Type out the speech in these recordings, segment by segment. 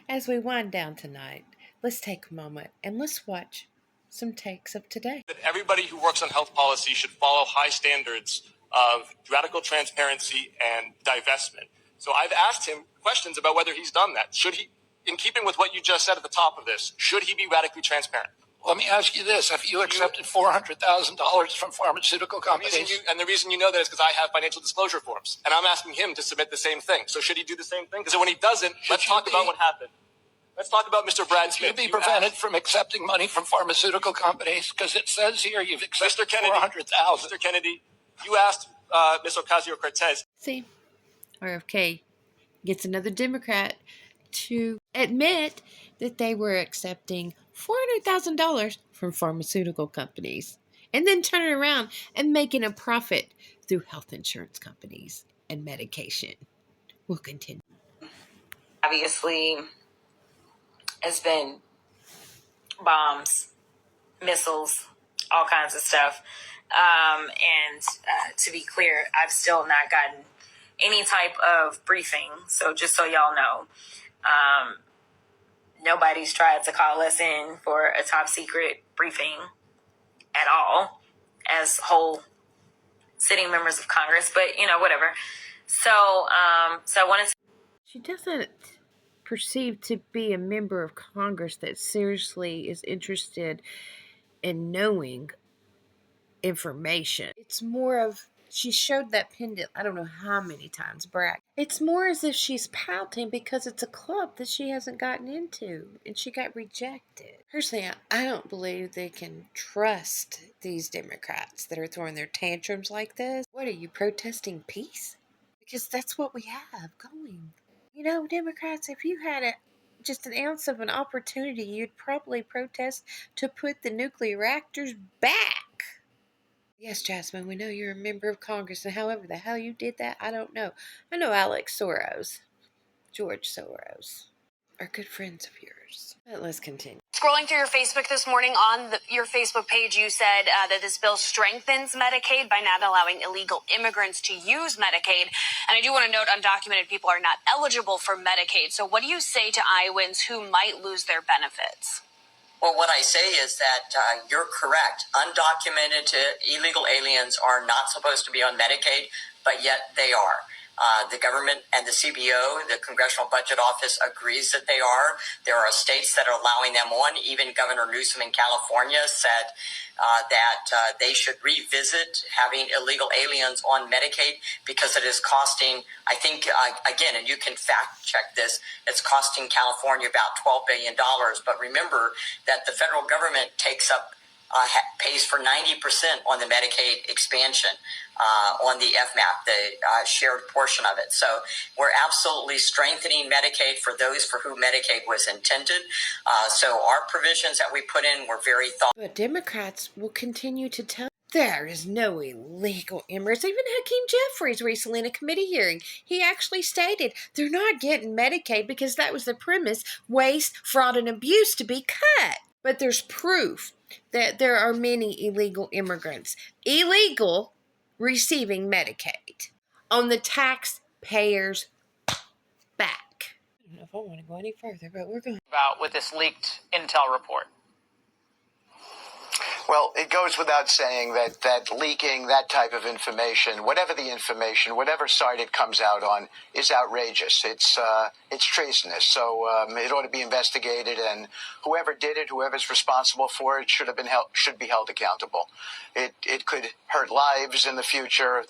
As we wind down tonight, let's take a moment and let's watch some takes of today. That everybody who works on health policy should follow high standards of radical transparency and divestment. So I've asked him questions about whether he's done that. Should he, in keeping with what you just said at the top of this, should he be radically transparent? Let me ask you this. Have you accepted $400,000 from pharmaceutical companies? The reason you know that is because I have financial disclosure forms, and I'm asking him to submit the same thing. So should he do the same thing? Because when he doesn't, let's talk about what happened. Let's talk about Mr. Brad Smith. Should you be prevented from accepting money from pharmaceutical companies? Because it says here you've accepted $400,000. Mr. Kennedy, you asked Ms. Ocasio-Cortez. See, RFK gets another Democrat to admit that they were accepting $400,000 from pharmaceutical companies and then turning around and making a profit through health insurance companies and medication. We'll continue. Obviously, has been bombs, missiles, all kinds of stuff. And to be clear, I've still not gotten any type of briefing. So just so y'all know, nobody's tried to call us in for a top secret briefing at all as whole sitting members of Congress, but whatever. So I wanted to. She doesn't perceive to be a member of Congress that seriously is interested in knowing information. It's more of, she showed that pendant I don't know how many times, brag. It's more as if she's pouting because it's a club that she hasn't gotten into and she got rejected. Personally, I don't believe they can trust these Democrats that are throwing their tantrums like this. What are you, protesting peace? Because that's what we have going. Democrats, if you had just an ounce of an opportunity, you'd probably protest to put the nuclear reactors back. Yes, Jasmine, we know you're a member of Congress, and however the hell you did that, I don't know. I know Alex Soros, George Soros, are good friends of yours. But let's continue. Scrolling through your Facebook this morning, on your Facebook page, you said that this bill strengthens Medicaid by not allowing illegal immigrants to use Medicaid. And I do want to note undocumented people are not eligible for Medicaid. So what do you say to Iowans who might lose their benefits? Well, what I say is that you're correct. Undocumented illegal aliens are not supposed to be on Medicaid, but yet they are. The government and the CBO, the Congressional Budget Office, agrees that they are. There are states that are allowing them on. Even Governor Newsom in California said that they should revisit having illegal aliens on Medicaid because it is costing, I think, again, and you can fact check this, it's costing California about $12 billion. But remember that the federal government pays for 90% on the Medicaid expansion on the FMAP, the shared portion of it. So we're absolutely strengthening Medicaid for those for whom Medicaid was intended. So our provisions that we put in were very thoughtful. But Democrats will continue to tell there is no illegal immigrants. Even Hakeem Jeffries recently in a committee hearing, he actually stated they're not getting Medicaid because that was the premise, waste, fraud, and abuse to be cut. But there's proof that there are many illegal immigrants, receiving Medicaid on the taxpayers' back. I don't know if I want to go any further, but we're going. About with this leaked intel report. Well, it goes without saying that leaking that type of information, whatever the information, whatever side it comes out on, is outrageous. It's treasonous. So it ought to be investigated, and whoever did it, whoever's responsible for it, should be held accountable. It could hurt lives in the future.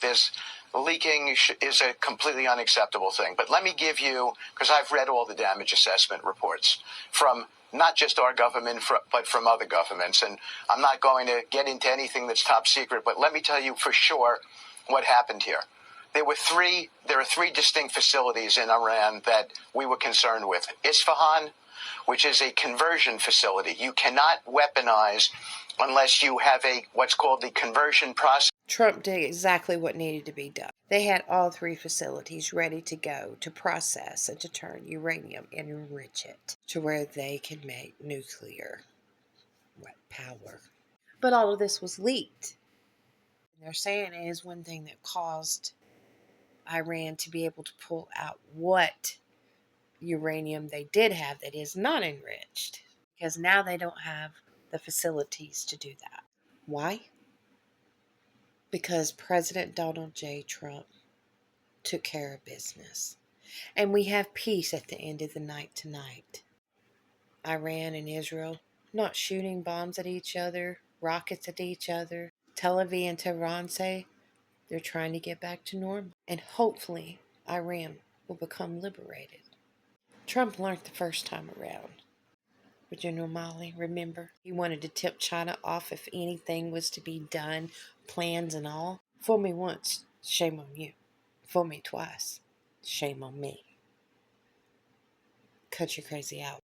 Leaking is a completely unacceptable thing. But let me give you, because I've read all the damage assessment reports from not just our government, but from other governments. And I'm not going to get into anything that's top secret, but let me tell you for sure what happened here. There are three distinct facilities in Iran that we were concerned with. Isfahan, which is a conversion facility. You cannot weaponize unless you have what's called the conversion process. Trump did exactly what needed to be done. They had all three facilities ready to go to process and to turn uranium and enrich it to where they can make nuclear power. But all of this was leaked. And they're saying it is one thing that caused Iran to be able to pull out what uranium they did have that is not enriched, because now they don't have the facilities to do that. Why? Because President Donald J. Trump took care of business. And we have peace at the end of the night tonight. Iran and Israel not shooting bombs at each other, rockets at each other. Tel Aviv and Tehran say they're trying to get back to normal. And hopefully Iran will become liberated. Trump learned the first time around. But General Milley, remember, he wanted to tip China off if anything was to be done, plans and all. Fool me once, shame on you. Fool me twice, shame on me. Cut your crazy out.